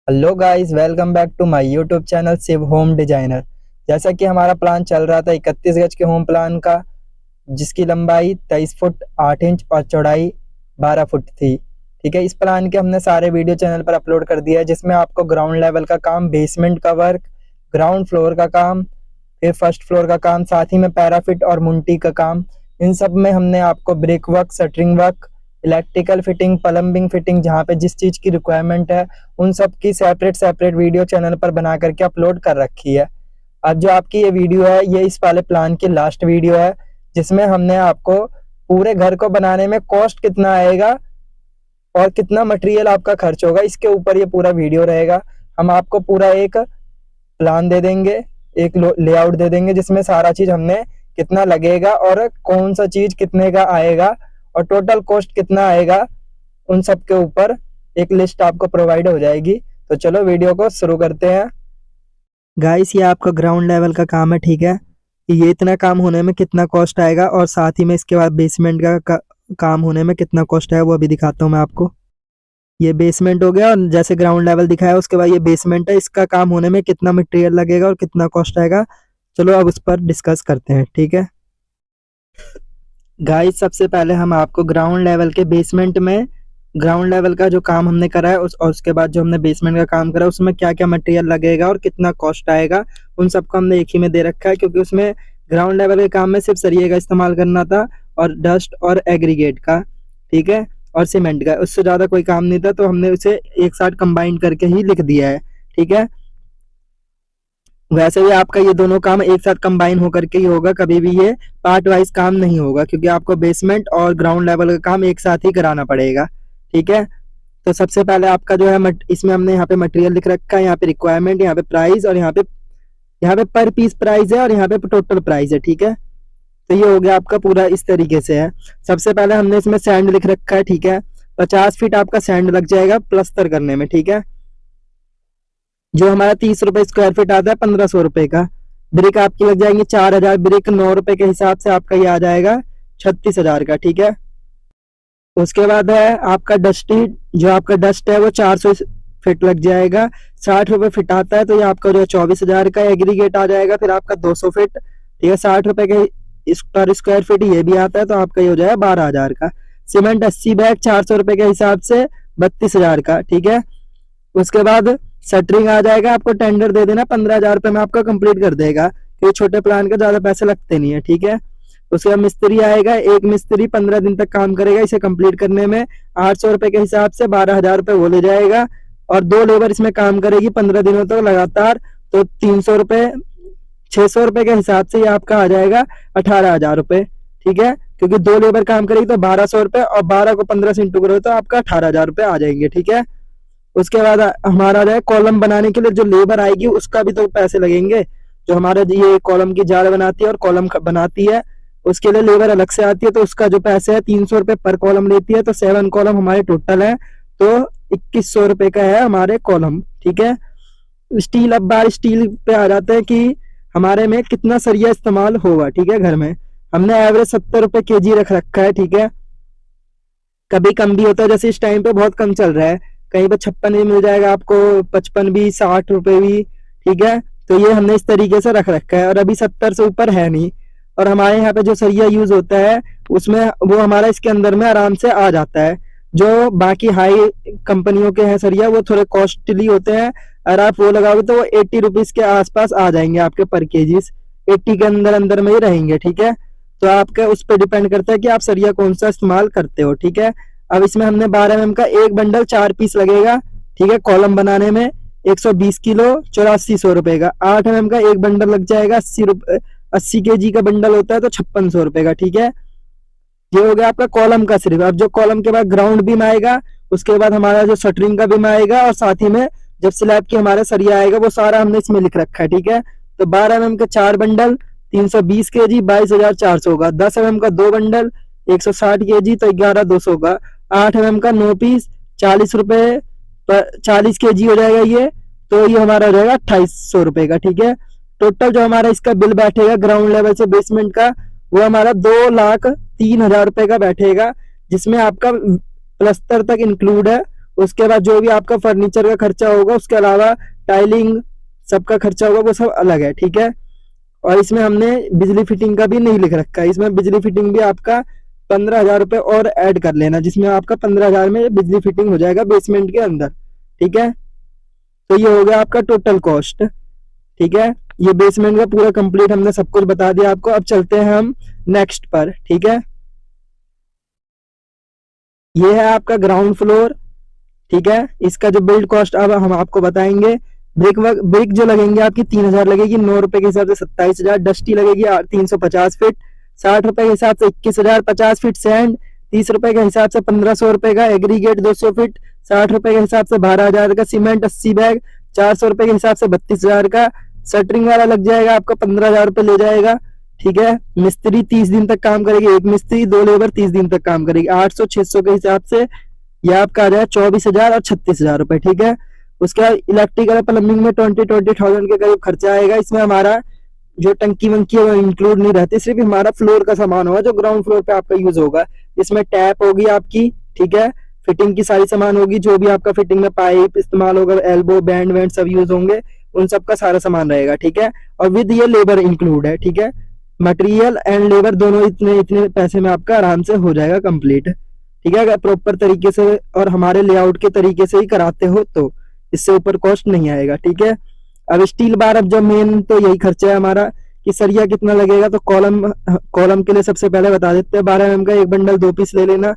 Hello guys, welcome back to my YouTube channel Shiv home designer. जैसा कि हमारा plan चल रहा था 31 गज के होम प्लान का, जिसकी लंबाई 23 फुट 8 इंच और चौड़ाई 12 फुट थी। ठीक है, इस प्लान के हमने सारे वीडियो चैनल पर अपलोड कर दिया है, जिसमें आपको ग्राउंड लेवल का काम, बेसमेंट का वर्क, ग्राउंड फ्लोर का काम, फिर फर्स्ट फ्लोर का काम, साथ ही में पैराफिट और मुंटी का काम। इन सब में हमने आपको brick work, shuttering work, electrical fitting, plumbing fitting, जहाँ पे जिस चीज़ की रिक्वायरमेंट है उन सब की सेपरेट सेपरेट वीडियो चैनल पर बना करके अपलोड कर रखी है। अब जो आपकी ये वीडियो है, ये इस वाले प्लान की लास्ट वीडियो है, जिसमें हमने आपको पूरे घर को बनाने में कॉस्ट कितना आएगा और कितना मटेरियल आपका खर्च होगा, इसके ऊपर ये पूरा वीडियो रहेगा। हम आपको पूरा एक प्लान दे देंगे, एक लेआउट दे देंगे, जिसमें सारा चीज हमने कितना लगेगा और कौन सा चीज कितने का आएगा और टोटल कॉस्ट कितना आएगा, उन सब के ऊपर एक लिस्ट आपको प्रोवाइड हो जाएगी। तो चलो वीडियो को शुरू करते हैं। गाइस, ये आपका ग्राउंड लेवल का काम है। ठीक है, ये इतना काम होने में कितना कॉस्ट आएगा और साथ ही में इसके बाद बेसमेंट का काम होने में कितना कॉस्ट है वो अभी दिखाता हूँ मैं आपको। ये बेसमेंट हो गया और जैसे ग्राउंड लेवल दिखाया उसके बाद ये बेसमेंट है, इसका काम होने में कितना मटेरियल लगेगा और कितना कॉस्ट आएगा, चलो अब उस पर डिस्कस करते हैं। ठीक है गाइस, सबसे पहले हम आपको ग्राउंड लेवल के बेसमेंट में ग्राउंड लेवल का जो काम हमने करा है और उसके बाद जो हमने बेसमेंट का काम करा उसमें क्या क्या मटेरियल लगेगा और कितना कॉस्ट आएगा, उन सबको हमने एक ही में दे रखा है, क्योंकि उसमें ग्राउंड लेवल के काम में सिर्फ सरिये का इस्तेमाल करना था और डस्ट और एग्रीगेट का, ठीक है, और सीमेंट का, उससे ज़्यादा कोई काम नहीं था, तो हमने उसे एक साथ कंबाइन करके ही लिख दिया है। ठीक है, वैसे भी आपका ये दोनों काम एक साथ कंबाइन होकर के ही होगा, कभी भी ये पार्ट वाइज काम नहीं होगा, क्योंकि आपको बेसमेंट और ग्राउंड लेवल का काम एक साथ ही कराना पड़ेगा। ठीक है, तो सबसे पहले आपका जो है इसमें हमने यहाँ पे मटेरियल लिख रखा है, यहाँ पे रिक्वायरमेंट, यहाँ पे प्राइस और यहाँ पे पर पीस प्राइस है और यहाँ पे टोटल प्राइस है। ठीक है, तो ये हो गया आपका पूरा, इस तरीके से है। सबसे पहले हमने इसमें सैंड लिख रखा है। ठीक है, 50 फीट आपका सैंड लग जाएगा प्लस्तर करने में। ठीक है, जो हमारा 30 रुपए स्क्वायर फीट आता है 1500 रुपए का। ब्रिक आपकी लग जाएंगे 4000, ब्रिक 9 रुपए के हिसाब से आपका ये आ जाएगा 36,000 का। ठीक है, उसके बाद है आपका डस्टी, जो आपका डस्ट है वो 400 फीट लग जाएगा, 60 रुपए फीट आता है, तो ये आपका जो है 24,000 का। एग्रीगेट आ जाएगा फिर आपका 200 फीट, ठीक है, 60 रुपए के पर स्क्वायर फीट ये भी आता है, तो आपका ये हो जाएगा 12,000 का। सीमेंट 80 बैग 400 रुपए के हिसाब से 32,000 का। ठीक है, उसके बाद शटरिंग आ जाएगा, आपको टेंडर दे देना 15,000 रुपए में आपका कंप्लीट कर देगा, क्योंकि छोटे प्लान के ज्यादा पैसे लगते नहीं है। ठीक है, उसके बाद मिस्त्री आएगा, एक मिस्त्री 15 दिन तक काम करेगा इसे कंप्लीट करने में, 800 रुपए के हिसाब से 12,000 रुपए वो ले जाएगा, और 2 लेबर इसमें काम करेगी 15 दिनों तक लगातार, तो 300 रुपए, 600 रुपए के हिसाब से ये आपका आ जाएगा 18,000 रुपए। ठीक है, क्योंकि 2 लेबर काम करेगी तो 1200 रुपए, और 12 को 15 से इंटू करो तो आपका 18,000 रुपए आ जाएंगे। ठीक है, उसके बाद हमारा जो है कॉलम बनाने के लिए जो लेबर आएगी उसका भी तो पैसे लगेंगे, जो हमारा ये कॉलम की जाल बनाती है और कॉलम बनाती है, उसके लिए लेबर अलग से आती है, तो उसका जो पैसे है 300 रुपए पर कॉलम लेती है, तो 7 कॉलम हमारे टोटल है, तो 2100 रुपए का है हमारे कॉलम। ठीक है, स्टील, अब बार स्टील पे आ जाते हैं कि हमारे में कितना सरिया इस्तेमाल होगा। ठीक है, घर में हमने एवरेज 70 रुपए केजी रख रखा है। ठीक है, कभी कम भी होता है, जैसे इस टाइम पे बहुत कम चल रहा है, कहीं पे 56 भी मिल जाएगा आपको, 55 भी, 60 रुपए भी। ठीक है, तो ये हमने इस तरीके से रख रखा है, और अभी 70 से ऊपर है नहीं, और हमारे यहाँ पे जो सरिया यूज होता है उसमें वो हमारा इसके अंदर में आराम से आ जाता है। जो बाकी हाई कंपनियों के हैं सरिया वो थोड़े कॉस्टली होते हैं, अगर आप वो लगाओगे तो वो 80 रुपीज के आसपास आ जाएंगे आपके पर केजीज, 80 के अंदर अंदर में ही रहेंगे। ठीक है, तो आपका उस पर डिपेंड करता है कि आप सरिया कौन सा इस्तेमाल करते हो। ठीक है, अब इसमें हमने 12 mm का एक बंडल 4 पीस लगेगा। ठीक है, कॉलम बनाने में 120 किलो 8400 रुपए का। 8 mm का एक बंडल लग जाएगा 80 केजी का बंडल होता है, तो 5600 रुपए का। ठीक है, ये हो गया आपका कॉलम का सिर्फ। अब जो कॉलम के बाद ग्राउंड बीम आएगा, उसके बाद हमारा जो शटरिंग का बीम आएगा, और साथ ही में जब स्लैब की हमारा सरिया आएगा वो सारा हमने इसमें लिख रखा है। ठीक है, तो 12 mm का 4 बंडल 320 केजी 22,400 का, 10 mm का 2 बंडल 160 केजी तो 11,200 का, 8 mm का 9 पीस 40 रुपए पर 40 केजी हो जाएगा ये, तो ये हमारा हो जाएगा 2800 रुपए का। ठीक है, टोटल जो हमारा इसका बिल बैठेगा ग्राउंड लेवल से बेसमेंट का, वो हमारा 2,03,000 रुपए का बैठेगा, जिसमें आपका प्लस्तर तक इंक्लूड है उसके बाद जो भी आपका फर्नीचर का खर्चा होगा, उसके अलावा टाइलिंग सबका खर्चा होगा, वो सब अलग है, ठीक है। और इसमें हमने बिजली फिटिंग का भी नहीं लिख रखा है, इसमें बिजली फिटिंग भी आपका 15,000 रुपये और ऐड कर लेना, जिसमें आपका 15,000 में बिजली फिटिंग हो जाएगा बेसमेंट के अंदर, ठीक है। तो ये हो गया आपका टोटल कॉस्ट, ठीक है। ये बेसमेंट का पूरा कंप्लीट हमने सब कुछ बता दिया आपको। अब चलते हैं हम नेक्स्ट पर, ठीक है। ये है आपका ग्राउंड फ्लोर, ठीक है। इसका जो बिल्ड कॉस्ट अब हम आपको बताएंगे। ब्रिक जो लगेंगे आपकी 3,000 लगेगी, 9 रुपए के हिसाब से 27,000। डस्टी लगेगी 350 फीट, 60 रुपए के हिसाब से 21,000। 50 फीट सैंड 30 रुपए के हिसाब से 1,500 रुपए का। एग्रीगेट 200 फीट 60 रुपए के हिसाब से 12,000 का। सीमेंट 80 बैग 400 रुपए के हिसाब से 32,000 का। शटरिंग वाला लग जाएगा आपका 15,000 रुपए ले जाएगा, ठीक है। मिस्त्री 30 दिन तक काम करेगी, एक मिस्त्री 2 लेबर 30 दिन तक काम करेगी। 800 600 के हिसाब से ये आपका आ जाएगा 24,000 और 36,000 रुपए, ठीक है। उसके बाद इलेक्ट्रिकल प्लम्बिंग में 20,000 के करीब खर्चा आएगा। इसमें हमारा जो टंकी वंकी है वो इंक्लूड नहीं रहती, सिर्फ हमारा फ्लोर का सामान होगा जो ग्राउंड फ्लोर पे आपका यूज होगा। इसमें टैप होगी आपकी, ठीक है। फिटिंग की सारी सामान होगी, जो भी आपका फिटिंग में पाइप इस्तेमाल होगा, एल्बो बैंड वैंड सब यूज होंगे, उन सब का सारा सामान रहेगा, ठीक है। और विद ये लेबर इंक्लूड है, ठीक है। मटेरियल एंड लेबर दोनों इतने इतने पैसे में आपका आराम से हो जाएगा कंप्लीट, ठीक है। अगर प्रॉपर तरीके से और हमारे लेआउट के तरीके से ही कराते हो तो इससे ऊपर कॉस्ट नहीं आएगा, ठीक है। अब स्टील बार, अब जब मेन तो यही खर्चा है हमारा कि सरिया कितना लगेगा। तो कॉलम के लिए सबसे पहले बता देते हैं, 12 mm का एक बंडल 2 पीस ले लेना,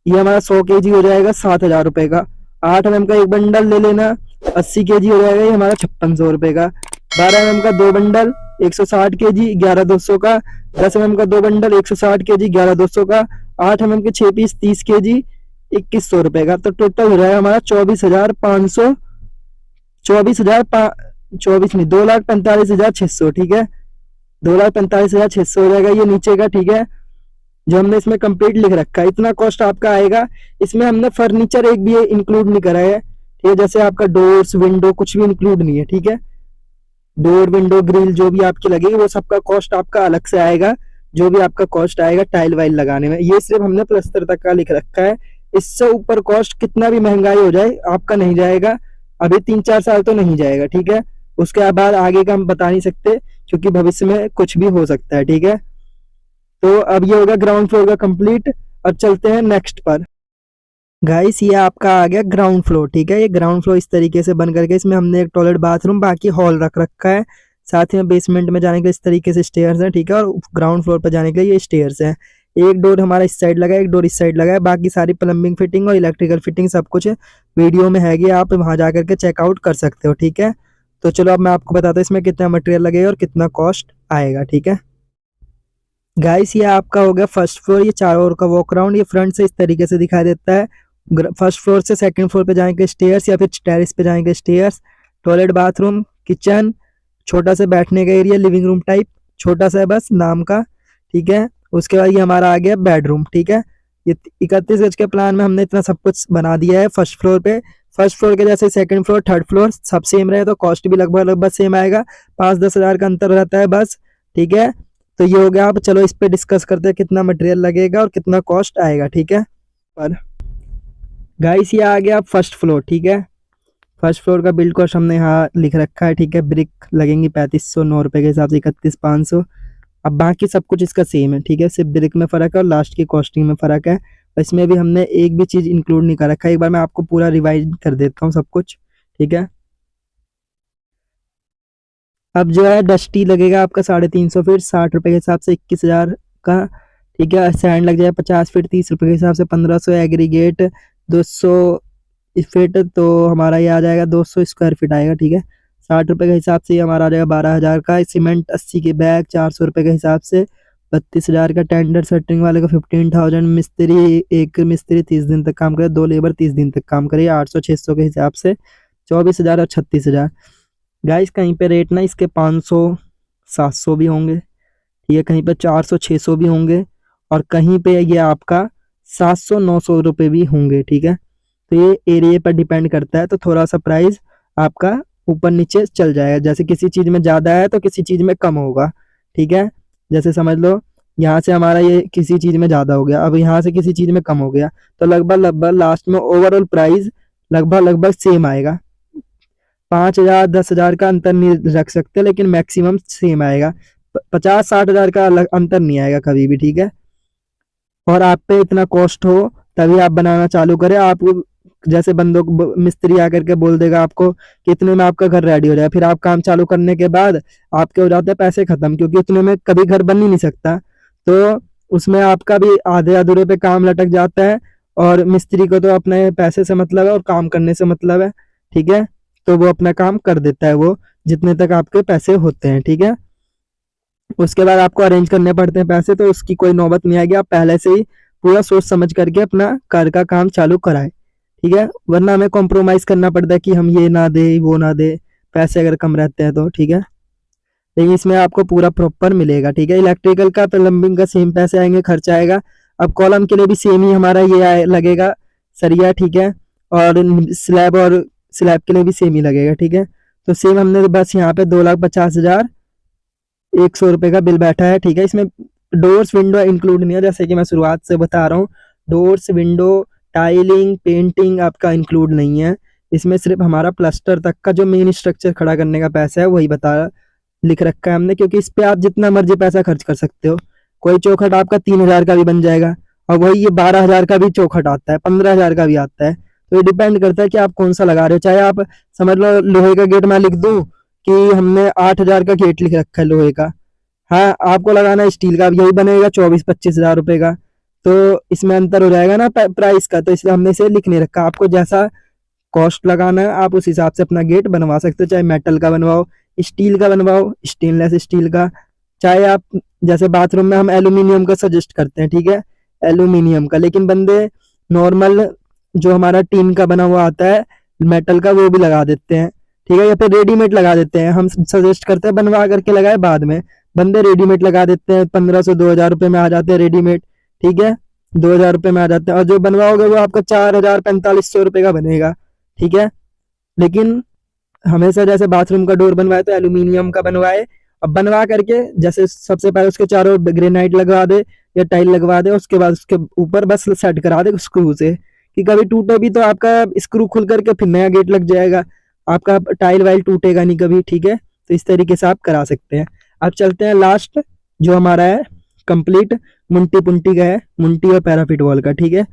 ये हमारा 100 kg हो जाएगा 7,000 रुपए का। 8 mm का एक बंडल ले लेना, 80 kg हो जाएगा, ये हमारा 5600 रुपए का। 12 mm का 2 बंडल 160 kg 11,200 का। 10 mm का 2 बंडल 160 kg 11,200 का। 8 mm के 6 पीस 30 kg 2,100 रुपए का। तो टोटल हो जाएगा हमारा 24,500, 24 नहीं 2,45,600, ठीक है। 2,45,600 हो जाएगा ये नीचे का, ठीक है। जो हमने इसमें कंप्लीट लिख रखा है, इतना कॉस्ट आपका आएगा। इसमें हमने फर्नीचर एक भी इंक्लूड नहीं करा है, ठीक है। जैसे आपका डोर्स विंडो कुछ भी इंक्लूड नहीं है, ठीक है। डोर विंडो ग्रिल जो भी आपकी लगेगी वो सबका कॉस्ट आपका अलग से आएगा। जो भी आपका कॉस्ट आएगा टाइल वाइल लगाने में, ये सिर्फ हमने प्लस्तर तक का लिख रखा है। इससे ऊपर कॉस्ट कितना भी महंगाई हो जाए आपका नहीं जाएगा, अभी 3-4 साल तो नहीं जाएगा, ठीक है। उसके बाद आगे का हम बता नहीं सकते क्योंकि भविष्य में कुछ भी हो सकता है, ठीक है। तो अब ये होगा ग्राउंड फ्लोर का कंप्लीट। अब चलते हैं नेक्स्ट पर। गाइस ये आपका आ गया ग्राउंड फ्लोर, ठीक है। ये ग्राउंड फ्लोर इस तरीके से बन करके, इसमें हमने एक टॉयलेट बाथरूम बाकी हॉल रख रखा है। साथ ही में बेसमेंट में जाने के लिए इस तरीके से स्टेयर्स हैं, ठीक है। और ग्राउंड फ्लोर पर जाने के लिए ये स्टेयर्स हैं। एक डोर हमारा इस साइड लगा है, एक डोर इस साइड लगा है। बाकी सारी प्लम्बिंग फिटिंग और इलेक्ट्रिकल फिटिंग सब कुछ वीडियो में है, आप वहां जा करके चेकआउट कर सकते हो, ठीक है। तो चलो अब मैं आपको बताता हूँ इसमें कितना मटेरियल लगेगा और कितना कॉस्ट आएगा, ठीक है। गाइस ये आपका हो गया फर्स्ट फ्लोर। ये चारों ओर का वॉक अराउंड, ये फ्रंट से इस तरीके से दिखाई देता है। फर्स्ट फ्लोर से सेकंड फ्लोर पे जाएंगे स्टेयर्स या फिर टेरेस पे जाएंगे स्टेयर्स। टॉयलेट बाथरूम किचन, छोटा सा बैठने का एरिया लिविंग रूम टाइप, छोटा सा है बस नाम का, ठीक है। उसके बाद ये हमारा आ गया बेडरूम, ठीक है। ये 31 गज के प्लान में हमने इतना सब कुछ बना दिया है फर्स्ट फ्लोर पे। फर्स्ट फ्लोर के जैसे सेकंड फ्लोर थर्ड फ्लोर सब सेम रहे तो कॉस्ट भी लगभग सेम आएगा, 5-10 हज़ार का अंतर रहता है बस, ठीक है। तो ये हो गया। अब चलो इस पे डिस्कस करते हैं कितना मटेरियल लगेगा और कितना कॉस्ट आएगा, ठीक है। पर गाइस ये आ गया फर्स्ट फ्लोर, ठीक है। फर्स्ट फ्लोर का बिल्ड कॉस्ट हमने यहाँ लिख रखा है, ठीक है। ब्रिक लगेंगी 3500, 9 रुपए के हिसाब से 31,500। अब बाकी सब कुछ इसका सेम है, ठीक है। सिर्फ ब्रिक में फ़र्क है और लास्ट की कॉस्टिंग में फ़र्क है। इसमें भी हमने एक भी चीज़ इंक्लूड नहीं कर रखा है। एक बार मैं आपको पूरा रिवाइज कर देता हूँ सब कुछ, ठीक है। अब जो है डस्टी लगेगा आपका 350 फीट 60 रुपए के हिसाब से 21,000 का, ठीक है। सैंड लग जाएगा 50 फीट 30 रुपए के हिसाब से 1,500। एग्रीगेट 200 फीट तो हमारा ये आ जाएगा 200 स्क्वायर फीट आएगा, ठीक है। 60 रुपए के हिसाब से ये हमारा आ जाएगा 12,000 का। सीमेंट 80 के बैग 400 रुपए के हिसाब से 32,000 का। टेंडर सेटिंग वाले का 15,000। मिस्त्री एक मिस्त्री 30 दिन तक काम करे, 2 लेबर 30 दिन तक काम करे 800-600 के हिसाब से 24,000 और 36,000। गाइस कहीं पे रेट ना इसके 500-700 भी होंगे, ठीक है। कहीं पे 400-600 भी होंगे और कहीं पे ये आपका 700-900 रुपये भी होंगे, ठीक है। तो ये एरिया पर डिपेंड करता है, तो थोड़ा सा प्राइस आपका ऊपर नीचे चल जाएगा। जैसे किसी चीज़ में ज़्यादा है तो किसी चीज़ में कम होगा, ठीक है। जैसे समझ लो यहाँ से हमारा ये किसी चीज़ में ज़्यादा हो गया, अब यहाँ से किसी चीज़ में कम हो गया, तो लगभग लगभग लास्ट में ओवरऑल प्राइस लगभग लगभग सेम आएगा। 5,000 10,000 का अंतर नहीं रख सकते, लेकिन मैक्सिमम सेम आएगा। 50-60,000 का अलग अंतर नहीं आएगा कभी भी, ठीक है। और आप पे इतना कॉस्ट हो तभी आप बनाना चालू करें। आप जैसे बंदों को मिस्त्री आकर के बोल देगा आपको कि इतने में आपका घर रेडी हो जाए, फिर आप काम चालू करने के बाद आपके हो जाते हैं पैसे खत्म, क्योंकि उतने में कभी घर बन ही नहीं सकता। तो उसमें आपका भी आधे अधूरे पे काम लटक जाता है, और मिस्त्री को तो अपने पैसे से मतलब है और काम करने से मतलब है, ठीक है। तो वो अपना काम कर देता है, वो जितने तक आपके पैसे होते हैं, ठीक है। उसके बाद आपको अरेंज करने पड़ते हैं पैसे, तो उसकी कोई नौबत नहीं आएगी। आप पहले से ही पूरा सोच समझ करके अपना घर का काम चालू कराएं, ठीक है। वरना हमें कॉम्प्रोमाइज करना पड़ता है कि हम ये ना दे वो ना दे, पैसे अगर कम रहते हैं तो, ठीक है। लेकिन इसमें आपको पूरा प्रॉपर मिलेगा, ठीक है। इलेक्ट्रिकल का प्लम्बिंग का सेम पैसे आएंगे, खर्चा आएगा। अब कॉलम के लिए भी सेम ही हमारा ये लगेगा सरिया, ठीक है। और स्लैब के लिए भी सेम ही लगेगा, ठीक है। तो सेम हमने बस यहाँ पे 2,50,100 रुपये का बिल बैठा है, ठीक है। इसमें डोर्स विंडो इंक्लूड नहीं है, जैसे कि मैं शुरुआत से बता रहा हूँ। डोर्स विंडो टाइलिंग पेंटिंग आपका इंक्लूड नहीं है इसमें। सिर्फ हमारा प्लास्टर तक का जो मेन स्ट्रक्चर खड़ा करने का पैसा है वही लिख रखा है हमने, क्योंकि इस पे आप जितना मर्जी पैसा खर्च कर सकते हो। कोई चौखट आपका 3,000 का भी बन जाएगा, और वही ये 12,000 का भी चौखट आता है, 15,000 का भी आता है। तो ये डिपेंड करता है कि आप कौन सा लगा रहे हो। चाहे आप समझ लो लोहे का गेट मैं लिख दूं कि हमने 8,000 का गेट लिख रखा है लोहे का, हाँ आपको लगाना है स्टील का, यही बनेगा 24-25 हज़ार रुपए का। तो इसमें अंतर हो जाएगा ना प्राइस का, तो इसलिए हमने इसे लिख नहीं रखा। आपको जैसा कॉस्ट लगाना है आप उस हिसाब से अपना गेट बनवा सकते हो, चाहे मेटल का बनवाओ, स्टील का बनवाओ, स्टेनलेस स्टील का, चाहे आप जैसे बाथरूम में हम एल्यूमिनियम का सजेस्ट करते हैं, ठीक है, एल्यूमिनियम का। लेकिन बंदे नॉर्मल जो हमारा टीन का बना हुआ आता है मेटल का वो भी लगा देते हैं, ठीक है, या फिर रेडीमेड लगा देते हैं। हम सजेस्ट करते हैं बनवा करके लगाए, बाद में बंदे रेडीमेड लगा देते हैं, 1,500-2,000 रुपये में आ जाते हैं रेडीमेड, ठीक है, 2,000 रुपये में आ जाते हैं। और जो बनवाओगे वो आपका 4,000-4,500 रुपये का बनेगा, ठीक है। लेकिन हमेशा जैसे बाथरूम का डोर बनवाए तो एल्यूमिनियम का बनवाए, अब बनवा करके जैसे सबसे पहले उसके चारों ग्रेनाइट लगवा दे या टाइल लगवा दे, उसके बाद उसके ऊपर बस सेट करा दे स्क्रू से, कि कभी टूटे भी तो आपका स्क्रू खुल करके फिर नया गेट लग जाएगा, आपका टाइल वाइल टूटेगा नहीं कभी, ठीक है। तो इस तरीके से आप करा सकते हैं। अब चलते हैं लास्ट जो हमारा है कंप्लीट मुंटी पुंटी का है, मुंटी और पैराफिट वॉल का, ठीक है।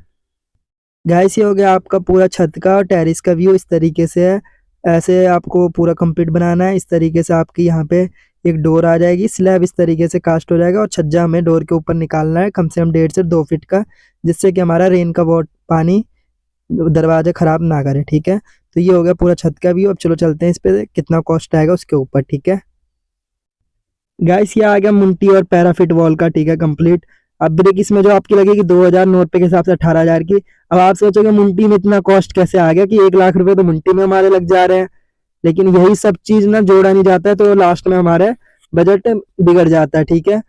गाइस ये हो गया आपका पूरा छत का और टेरिस का व्यू, इस तरीके से है। ऐसे आपको पूरा कंप्लीट बनाना है। इस तरीके से आपकी यहाँ पे एक डोर आ जाएगी, स्लैब इस तरीके से कास्ट हो जाएगा, और छज्जा हमें डोर के ऊपर निकालना है कम से कम 1.5 से 2 फीट का, जिससे कि हमारा रेन का पानी दरवाजा खराब ना करे, ठीक है। तो ये हो गया पूरा छत का व्यू। अब चलो चलते हैं इस पे कितना कॉस्ट आएगा उसके ऊपर, ठीक है। गाइस ये आ गया मुंटी और पैराफिट वॉल का, ठीक है, कंप्लीट। अब ब्रिक इसमें जो आपकी लगेगी 2,000 रुपये के हिसाब से 18,000 की। अब आप सोचोगे मुंटी में इतना कॉस्ट कैसे आ गया कि 1,00,000 रुपये तो मुंटी में हमारे लग जा रहे हैं। लेकिन यही सब चीज ना जोड़ा नहीं जाता है, तो लास्ट में हमारे बजट बिगड़ जाता है, ठीक है।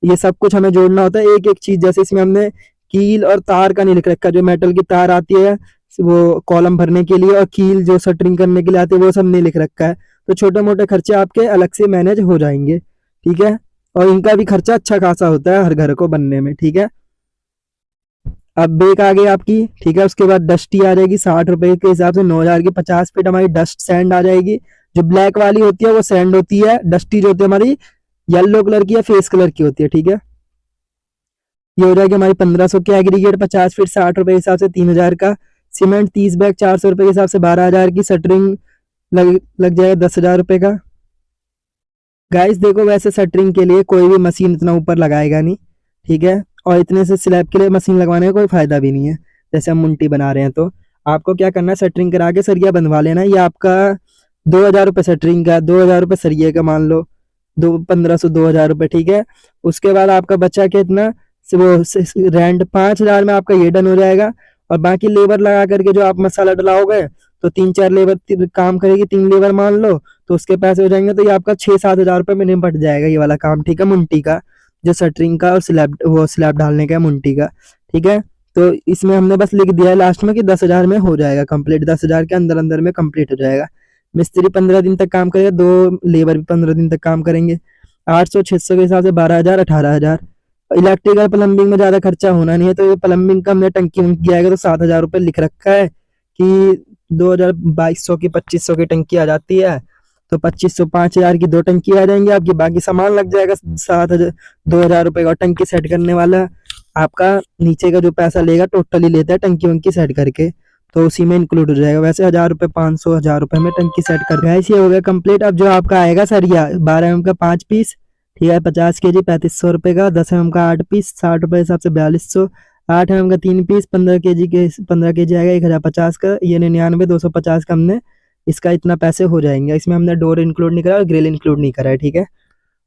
ये सब कुछ हमें जोड़ना होता है एक एक चीज। जैसे इसमें हमने कील और तार का नहीं लिख रखा, जो मेटल की तार आती है वो कॉलम भरने के लिए, और कील जो शटरिंग करने के लिए आती है वो सब नहीं लिख रखा है। तो छोटे मोटे खर्चे आपके अलग से मैनेज हो जाएंगे, ठीक है। और इनका भी खर्चा अच्छा खासा होता है हर घर को बनने में, ठीक है। अब बेक आ गई आपकी, ठीक है। उसके बाद डस्टी आ जाएगी 60 रुपए के हिसाब से 9,000 की। 50 फीट हमारी डस्ट सैंड आ जाएगी। जो ब्लैक वाली होती है वो सैंड होती है, डस्टी जो होती है हमारी येलो कलर की या फेस कलर की होती है, ठीक है। ये हो जाएगी हमारी 1,500 की एग्रीगेट। 50 फीट 60 रुपए के हिसाब से 3,000 का। सीमेंट 30 बैग 400 रुपए के हिसाब से 12,000 की। शटरिंग लग जाएगा 10,000 रुपए का। गाइस देखो वैसे शटरिंग के लिए कोई भी मशीन इतना ऊपर लगाएगा नहीं, ठीक है। और इतने से स्लैब के लिए मशीन लगवाने का कोई फायदा भी नहीं है। जैसे हम मुंटी बना रहे हैं तो आपको क्या करना है, शटरिंग करा के सरिया बनवा लेना है। ये आपका 2,000 रुपये शटरिंग का, 2,000 रुपये सरिये का मान लो, 1,500-2,000 रुपये, ठीक है। उसके बाद आपका बचा कितना, वो रेंट 5,000 में आपका ये डन हो जाएगा। और बाकी लेबर लगा करके जो आप मसाला डलाओगे तो 3-4 लेबर काम करेगी, 3 लेबर मान लो, तो उसके पैसे हो जाएंगे। तो ये आपका 6-7 हज़ार रुपये में निपट जाएगा ये वाला काम, ठीक है, मुंटी का, जो शटरिंग का और स्लैब डालने का मुंटी का, ठीक है। तो इसमें हमने बस लिख दिया है लास्ट में कि 10,000 में हो जाएगा कंप्लीट, 10,000 के अंदर अंदर में कंप्लीट हो जाएगा। मिस्त्री 15 दिन तक काम करेगा, 2 लेबर भी 15 दिन तक काम करेंगे। 800-600 के हिसाब से 12,000 18,000, इलेक्ट्रिकल प्लम्बिंग में ज़्यादा खर्चा होना नहीं है, तो ये प्लम्बिंग का हमने टंकी वंकी आएगा तो 7,000 रुपये लिख रखा है कि 2,200 की 2,500 की टंकी आ जाती है। तो 2,500 5,000 की 2 टंकी आ जाएंगी आपकी, बाकी सामान लग जाएगा 7,000 2,000 रुपये का। टंकी सेट करने वाला आपका नीचे का जो पैसा लेगा टोटली लेता है टंकी वंकी सेट करके, तो उसी में इंक्लूड हो जाएगा। वैसे 1,000 रुपये 500 1,000 रुपये में टंकी सेट कर ऐसे हो गया कंप्लीट। अब जो आपका आएगा सरिया 12 का 5 पीस, ठीक है, 50 के जी 3,500 रुपये का, 10 का 8 पीस 60 रुपये हिसाब से 4,200, 8 का 3 पीस 15 के जी के 15 के जी आएगा 1,050 का, ये 99 250 का हमने इसका इतना पैसे हो जाएंगे। इसमें हमने डोर इंक्लूड नहीं करा और ग्रिल इंक्लूड नहीं करा है, ठीक है।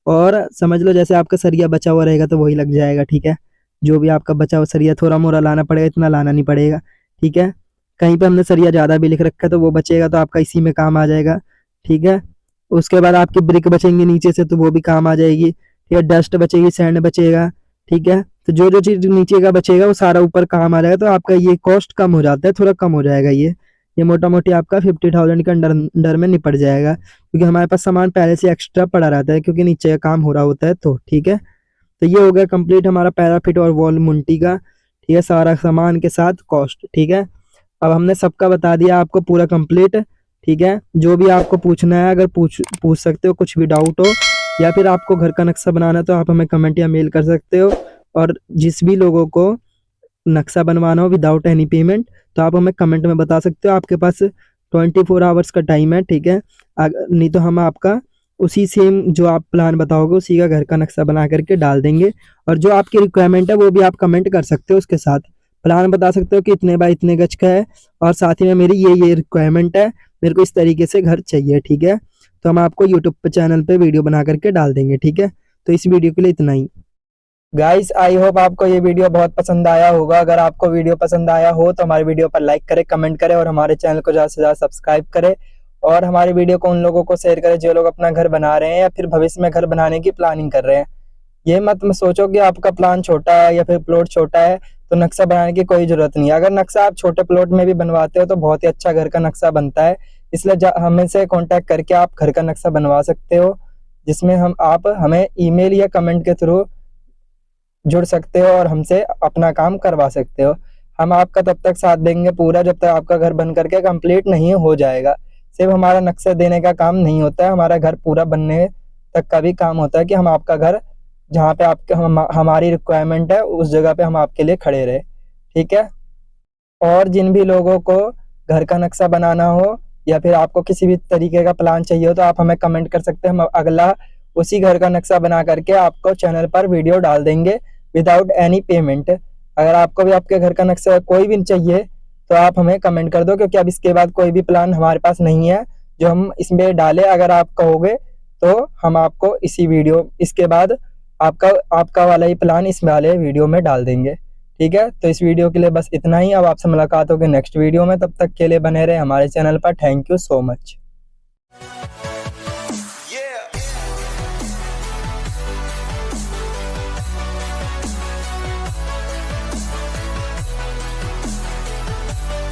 और समझ लो जैसे आपका सरिया बचा हुआ रहेगा तो वही लग जाएगा, ठीक है। जो भी आपका बचा हुआ सरिया थोड़ा मोड़ा लाना पड़ेगा, इतना लाना नहीं पड़ेगा, ठीक है। कहीं पे हमने सरिया ज़्यादा भी लिख रखा है तो वो बचेगा तो आपका इसी में काम आ जाएगा, ठीक है। उसके बाद आपकी ब्रिक बचेंगी नीचे से तो वो भी काम आ जाएगी, ठीक है। डस्ट बचेगी, सैंड बचेगा, ठीक है। तो जो जो चीज़ नीचे का बचेगा वो सारा ऊपर काम आ जाएगा, तो आपका ये कॉस्ट कम हो जाता है, थोड़ा कम हो जाएगा ये मोटा मोटी आपका 50,000 के अंडर में निपट जाएगा, क्योंकि हमारे पास सामान पहले से एक्स्ट्रा पड़ा रहता है क्योंकि नीचे का काम हो रहा होता है, तो ठीक है। तो ये हो गया कंप्लीट हमारा पैराफिट और वॉल मुंटी का, ठीक है, सारा सामान के साथ कॉस्ट, ठीक है। अब हमने सबका बता दिया आपको पूरा कंप्लीट, ठीक है। जो भी आपको पूछना है अगर पूछ सकते हो, कुछ भी डाउट हो या फिर आपको घर का नक्शा बनाना है तो आप हमें कमेंट या मेल कर सकते हो। और जिस भी लोगों को नक्शा बनवाना हो विदाउट एनी पेमेंट तो आप हमें कमेंट में बता सकते हो, आपके पास 24 आवर्स का टाइम है, ठीक है। नहीं तो हम आपका उसी सेम जो आप प्लान बताओगे उसी का घर का नक्शा बना करके डाल देंगे। और जो आपकी रिक्वायरमेंट है वो भी आप कमेंट कर सकते हो, उसके साथ प्लान बता सकते हो कि इतने बाय इतने गज का है और साथ ही में मेरी ये रिक्वायरमेंट है, मेरे को इस तरीके से घर चाहिए, ठीक है। तो हम आपको यूट्यूब पे चैनल पे वीडियो बना करके डाल देंगे, ठीक है। तो इस वीडियो के लिए इतना ही गाइस, आई होप आपको ये वीडियो बहुत पसंद आया होगा। अगर आपको वीडियो पसंद आया हो तो हमारी वीडियो पर लाइक करें, कमेंट करें और हमारे चैनल को ज़्यादा से ज़्यादा सब्सक्राइब करें। और हमारी वीडियो को उन लोगों को शेयर करें जो लोग अपना घर बना रहे हैं या फिर भविष्य में घर बनाने की प्लानिंग कर रहे हैं। ये मत सोचो कि आपका प्लान छोटा है या फिर प्लॉट छोटा है तो नक्शा बनाने की कोई ज़रूरत नहीं है। अगर नक्शा आप छोटे प्लॉट में भी बनवाते हो तो बहुत ही अच्छा घर का नक्शा बनता है। इसलिए हमें से कॉन्टैक्ट करके आप घर का नक्शा बनवा सकते हो, जिसमें आप हमें ईमेल या कमेंट के थ्रू जुड़ सकते हो और हमसे अपना काम करवा सकते हो। हम आपका तब तक साथ देंगे पूरा जब तक आपका घर बन करके कंप्लीट नहीं हो जाएगा। सिर्फ हमारा नक्शा देने का काम नहीं होता है, हमारा घर पूरा बनने तक का भी काम होता है कि हम आपका घर जहाँ पे आपके हमारी रिक्वायरमेंट है उस जगह पे हम आपके लिए खड़े रहे, ठीक है। और जिन भी लोगों को घर का नक्शा बनाना हो या फिर आपको किसी भी तरीके का प्लान चाहिए हो तो आप हमें कमेंट कर सकते हैं। हम अगला उसी घर का नक्शा बना करके आपको चैनल पर वीडियो डाल देंगे विदाउट एनी पेमेंट। अगर आपको भी आपके घर का नक्शा कोई भी चाहिए तो आप हमें कमेंट कर दो, क्योंकि अब इसके बाद कोई भी प्लान हमारे पास नहीं है जो हम इसमें डालें। अगर आप कहोगे तो हम आपको इसके बाद आपका वाला ही प्लान इस वाले वीडियो में डाल देंगे, ठीक है। तो इस वीडियो के लिए बस इतना ही। अब आपसे मुलाकात होगी नेक्स्ट वीडियो में, तब तक के लिए बने रहे हमारे चैनल पर। Thank you so much.